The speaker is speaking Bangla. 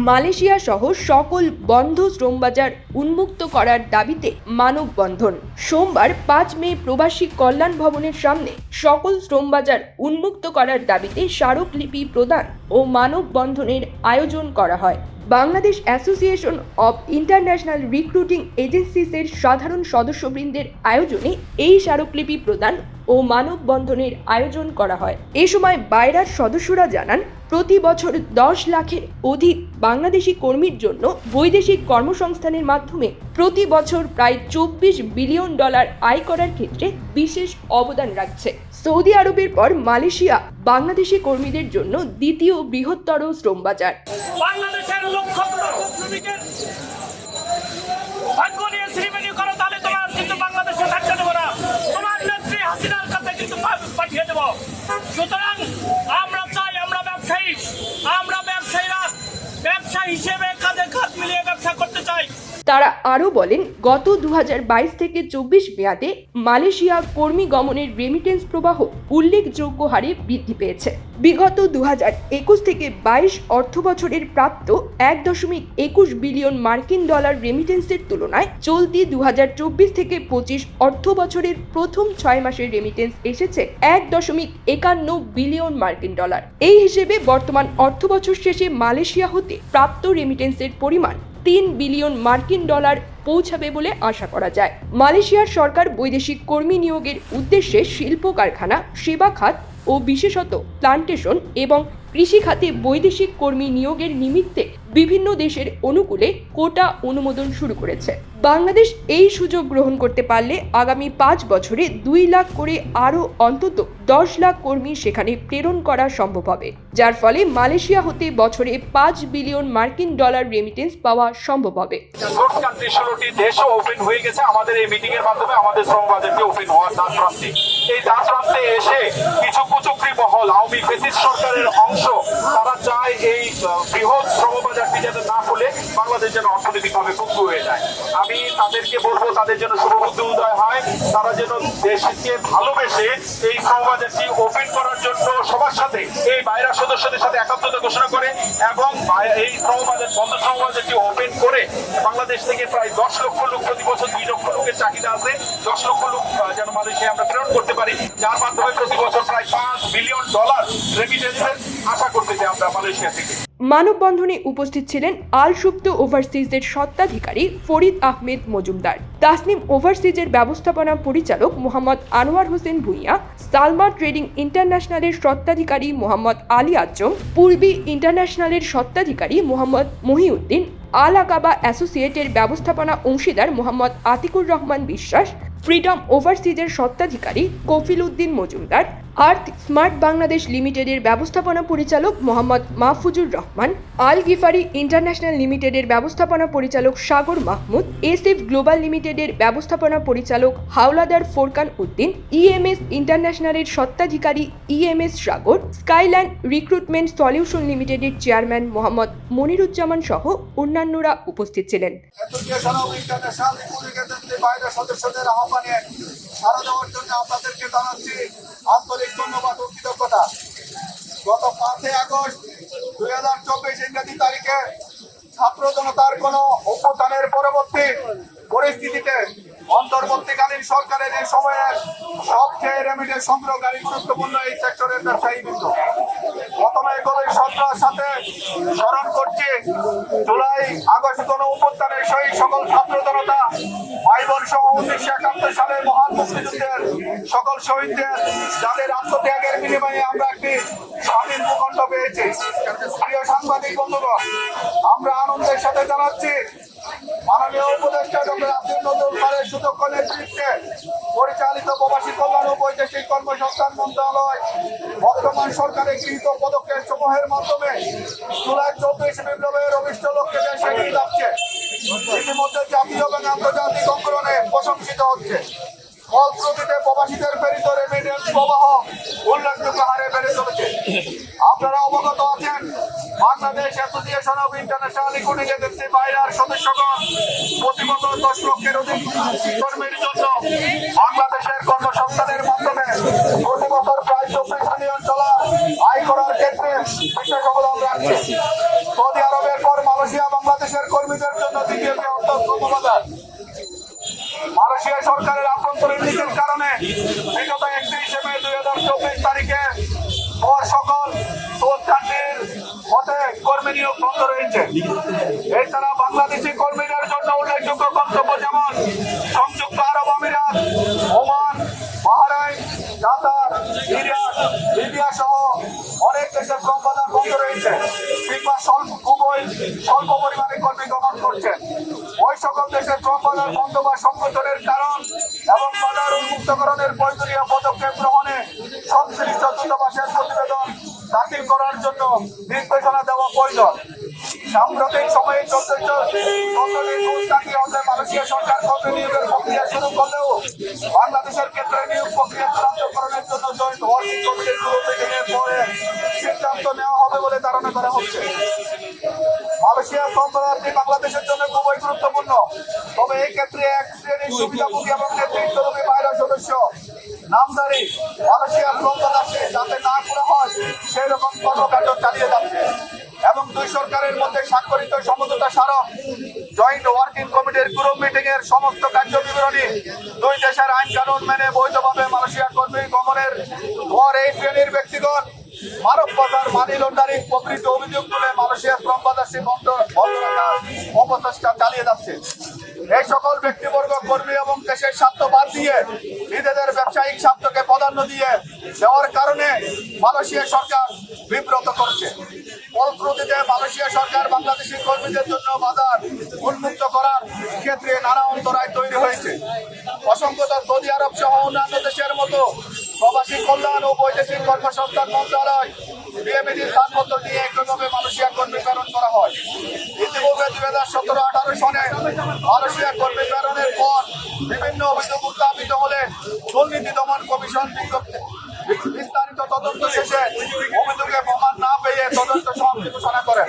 মালয়েশিয়া সহ সকল বন্ধ শ্রমবাজার উন্মুক্ত করার দাবিতে মানববন্ধন। সোমবার 5 মে প্রবাসী কল্যাণ ভবনের সামনে সকল শ্রমবাজার উন্মুক্ত করার দাবিতে স্মারকলিপি প্রদান ও মানববন্ধনের আয়োজন করা হয়। Bangladesh association of international recruiting এজেন্সিসের সাধারণ সদস্যবৃন্দের আয়োজনে এই স্মারকলিপি প্রদান ও মানববন্ধনের আয়োজন করা হয়। এ সময় বাইরার সদস্যরা জানান, প্রতি বছর 10 লাখের অধিক বাংলাদেশি কর্মীর জন্য বৈদেশিক কর্মসংস্থানের মাধ্যমে প্রতি বছর প্রায় $24 বিলিয়ন আয় করার ক্ষেত্রে বিশেষ অবদান রাখছে। সৌদি আরবের পর মালয়েশিয়া বাংলাদেশি কর্মীদের জন্য দ্বিতীয় বৃহত্তর শ্রমবাজার। বাংলাদেশের লক্ষ লক্ষ শ্রমিকের ভাগ্য নিয়ে শ্রীমেনি করো, তাহলে তোমার কিন্তু বাংলাদেশে থাকতে দেবো না, তোমার নেত্রী হাসিনার কাছে কিন্তু পাঠিয়ে দেবো। সুতরাং আমরা চাই, আমরা ব্যবসায়ীরা ব্যবসা হিসেবে কাঁধে কাঁধ মিলিয়ে ব্যবসা করতে চাই। তারা আরও বলেন, গত 2022 থেকে 24 মেয়াদে মালয়েশিয়া কর্মী গমনের রেমিটেন্স প্রবাহ উল্লেখযোগ্য হারে বৃদ্ধি পেয়েছে। বিগত 2021 থেকে 22 অর্থ বছরের প্রাপ্ত $1.21 বিলিয়ন রেমিটেন্সের তুলনায় চলতি 2024 থেকে 25 অর্থ বছরের প্রথম 6 মাসের রেমিটেন্স এসেছে $1.51 বিলিয়ন। এই হিসেবে বর্তমান অর্থ বছর শেষে মালয়েশিয়া হতে প্রাপ্ত রেমিটেন্সের পরিমাণ $3 বিলিয়ন পৌঁছাবে বলে আশা করা যায়। মালয়েশিয়ার সরকার বৈদেশিক কর্মী নিয়োগের উদ্দেশ্যে শিল্প কারখানা, সেবা খাত ও বিশেষত প্লান্টেশন এবং কৃষি খাতে বৈদেশিক কর্মী নিয়োগের নিমিত্তে বিভিন্ন দেশের অনুকূলে কোটা অনুমোদন শুরু করেছে। বাংলাদেশ এই সুযোগ গ্রহণ করতে পারলে আগামী 5 বছরে 2 লাখ করে আরও অন্তত 10 লাখ কর্মী সেখানে প্রেরণ করা সম্ভব হবে, যার ফলে মালয়েশিয়া হতে বছরে $5 বিলিয়ন রেমিটেন্স পাওয়া সম্ভব হবে। দেশও ওপেন হয়ে গেছে আমাদের এই মিটিং এর মাধ্যমে। আমাদের শ্রমবাজারটি ওপেন হওয়ার দ্বার প্রান্তে, এই দ্বার প্রান্তে এসে কিছু কুচক্রী মহল, আওয়ামী ফ্যাসিস্ট সরকারের অংশ, তারা চায় এই বৃহৎ শ্রমবাজারটি যাতে না খুলে বাংলাদেশ যেন অর্থনৈতিকভাবে পঙ্গু হয়ে যায়। আমি তাদেরকে বলবো, তাদের যেন শুভবুদ্ধি উদয় হয়, তারা যেন দেশকে ভালোবেসে এই শ্রমবাজারটি ওপেন করার জন্য সবার সাথে, এই বাইরের সদস্যদের সাথে একাত্মতা ঘোষণা করে এবং এই শ্রমবাজারটি ওপেন করে বাংলাদেশ থেকে প্রায় 10 লক্ষ লোক, প্রতি বছর 2 লক্ষ লোকের চাহিদা আছে, 10 লক্ষ লোক যেন মালয়েশিয়া আমরা প্রেরণ করতে পারি, যার মাধ্যমে প্রতি বছর প্রায় $5 বিলিয়ন রেমিটেন্সের আশা করতে চাই আমরা মালয়েশিয়া থেকে। মানববন্ধনে উপস্থিত ছিলেন আল সুপ্ত ওভারসিজের স্বত্বাধিকারী ফরিদ আহমেদ মজুমদার, তাসনিম ওভারসিজের ব্যবস্থাপনা পরিচালক মোহাম্মদ আনোয়ার হোসেন ভুঁইয়া, সালমা ট্রেডিং ইন্টারন্যাশনালের স্বত্বাধিকারী মোহাম্মদ আলী আজম, পূর্বী ইন্টারন্যাশনালের স্বত্বাধিকারী মোহাম্মদ মহিউদ্দিন, আল আকাবা অ্যাসোসিয়েটের ব্যবস্থাপনা অংশীদার মোহাম্মদ আতিকুর রহমান বিশ্বাস, ফ্রিডম ওভারসিজের স্বত্বাধিকারী কফিল উদ্দিন মজুমদার, আর্থ স্মার্ট বাংলাদেশ লিমিটেডের ব্যবস্থাপনা পরিচালক মোহাম্মদ মাহফুজুর রহমান, আল গিফারি ইন্টারন্যাশনাল লিমিটেডের ব্যবস্থাপনা পরিচালক সাগর মাহমুদ, এসএফ গ্লোবাল লিমিটেডের ব্যবস্থাপনা পরিচালক হাওলাদার ফোরকান উদ্দিন, ইএমএস ইন্টারন্যাশনালের স্বত্বাধিকারী ইএমএস সাগর, স্কাইল্যান্ড রিক্রুটমেন্ট সলিউশন লিমিটেডের চেয়ারম্যান মোহাম্মদ মনিরুজ্জামান সহ অন্যান্যরা উপস্থিত ছিলেন। সারা দেওয়ার জন্য আপনাদেরকে জানাচ্ছি আন্তরিক ধন্যবাদ ও কৃতজ্ঞতা। গত 5 আগস্ট 2024 ইংরেজি তারিখে ছাত্র জনতার কোন অভ্যুত্থানের পরবর্তী পরিস্থিতিতে অন্তর্বর্তীকালীন সরকারের এই সময়ের সবচেয়ে রেমিটেন্স সংগ্রহকারী গুরুত্বপূর্ণ এই সেক্টরের ব্যবসায়ীবৃন্দ, প্রথমে গভীর শ্রদ্ধার সাথে স্মরণ করছি জুলাই আগস্ট গণ অভ্যুত্থানের শহীদ সকল ছাত্র জনতা, ভাই বোন সহ 1971 সালের মহান মুক্তিযুদ্ধের সকল শহীদদের, যাদের আত্মত্যাগের বিনিময়ে আমরা একটি স্বাধীন ভূখণ্ড পেয়েছি। প্রিয় সাংবাদিক বন্ধুগণ, আমরা আনন্দের সাথে জানাচ্ছি মাননীয় উপদেষ্টা ডক্টর আব্দুল নজরুল স্যারের সুদক্ষ নেতৃত্বে পরিচালিত প্রবাসী কল্যাণ ও বৈদেশিক কর্মসংস্থান মন্ত্রণালয় বর্তমান সরকারের গৃহীত পদক্ষেপ সমূহের মাধ্যমে জুলাই 24 বিপ্লবের অভিষ্ট লক্ষ্যে দেশে এগিয়ে যাচ্ছে। ইতিমধ্যে জাতীয় এবং আন্তর্জাতিক অঙ্গনে প্রশংসিত হচ্ছে। ফলশ্রুতিতে প্রবাসীদের প্রেরিত রেমিটেন্স প্রবাহ উল্লেখযোগ্য হারে বেড়ে চলেছে। আপনারা অবগত আছেন, Bangladesh association of international recruiting agency বাইরার সদস্যগণ প্রতি বছর 10 লক্ষের অধিক কর্মীর জন্য বাংলাদেশের কর্মসংস্থানের মাধ্যমে প্রতি বছর প্রায় $24 বিলিয়ন আয় করার ক্ষেত্রে বিশেষ অবদান রাখছে। সৌদি আরবের পর বাংলাদেশের কর্মীদের জন্য দ্বিতীয় বৃহত্তম শ্রম বাজার। মালয়েশিয়া সরকারের আভ্যন্তরীণ নীতির কারণে বিগত 31 মে 2024 তারিখে পর সকল সোর্স কান্ট্রির মতে কর্মী নিয়োগ বন্ধ রয়েছে। এছাড়া বাংলাদেশি কর্মীদের জন্য উল্লেখযোগ্য গন্তব্য যেমন সংযুক্ত আরব আমিরাত, ওমান, বাহরাইন, কাতার, ইরাক, লিবিয়া সহ অনেক দেশের শ্রম বাজার বন্ধ রয়েছে কিংবা খুবই স্বল্প পরিমাণে কর্মী গমন করছেন। ওই সকল দেশের শ্রম বাজার বন্ধ বা সংকোচনের কারণ এবং বাজার উন্মুক্তকরণের প্রয়োজনীয় পদক্ষেপ গ্রহণে সংশ্লিষ্ট দূতাবাসের প্রতিবেদন দাখিল করার জন্য নির্দেশনা দেওয়া প্রয়োজন। সাম্প্রতিক সময়ে মালয়েশিয়া সরকার কর্মী নিয়োগের প্রক্রিয়া শুরু করলেও বাংলাদেশের ক্ষেত্রে নিয়োগ প্রক্রিয়া চূড়ান্তকরণের জন্য জয়েন্ট ওয়ার্কিং কমিটির মিটিংয়ের পরে সিদ্ধান্ত নেওয়া হবে বলে ধারণা করা হচ্ছে। মালয়েশিয়ার শ্রম বাজারটি বাংলাদেশের জন্য খুবই গুরুত্বপূর্ণ, তবে এই ক্ষেত্রে এক শ্রেণীর সুবিধাভোগী এবং নেতৃত্বরূপী বাইরের সদস্য নামদারি মালয়েশিয়ার শ্রম বাজারকে যাতে না করা হয় সেই রকম কর্মকাণ্ড চালিয়ে যাচ্ছে এবং দুই সরকারের মধ্যে স্বাক্ষরিত সমঝোতা স্মারক জয়েন্ট ওয়ার্কিং কমিটির গ্রুপ মিটিং এর সমস্ত কার্য বিবরণী দুই দেশের আইন কানুন মেনে বৈধভাবে মালয়েশিয়া কর্মী গমনের পর এই শ্রেণীর ব্যক্তিগণ মানব পাচার, মানি লন্ডারিং প্রভৃতি অভিযোগ তুলে মালয়েশিয়ার শ্রম বাজার বন্ধ রাখার অপচেষ্টা চালিয়ে যাচ্ছে। এই সকল ব্যক্তিবর্গ কর্মী এবং দেশের স্বার্থ বাদ দিয়ে নিজেদের ব্যবসায়িক স্বার্থকে প্রাধান্য দিয়ে দেওয়ার কারণে মালয়েশিয়া সরকার বিব্রত করছে। ফলশ্রুতিতে মালয়েশিয়া সরকার বাংলাদেশি কর্মীদের জন্য বাজার উন্মুক্ত করার ক্ষেত্রে নানা অন্তরায় তৈরি হয়েছে। অসংখ্যত সৌদি আরব সহ অন্যান্য দেশের মতো প্রবাসী কল্যাণ ও বৈদেশিক কর্মসংস্থান মন্ত্রণালয় বিএমইডির ছাড়পত্র নিয়ে একইভাবে মালয়েশিয়া কর্মী প্রেরণ করা হয়। ইতিপূর্বে 2017-18 সনে মালয়েশিয়া কর্মী প্রেরণের পর বিভিন্ন অভিযোগ উত্থাপিত হলে দুর্নীতি দমন কমিশন বিস্তারিত তদন্ত শেষে অভিযোগে প্রমাণ না পেয়ে তদন্ত সমাপ্তি ঘোষণা করেন।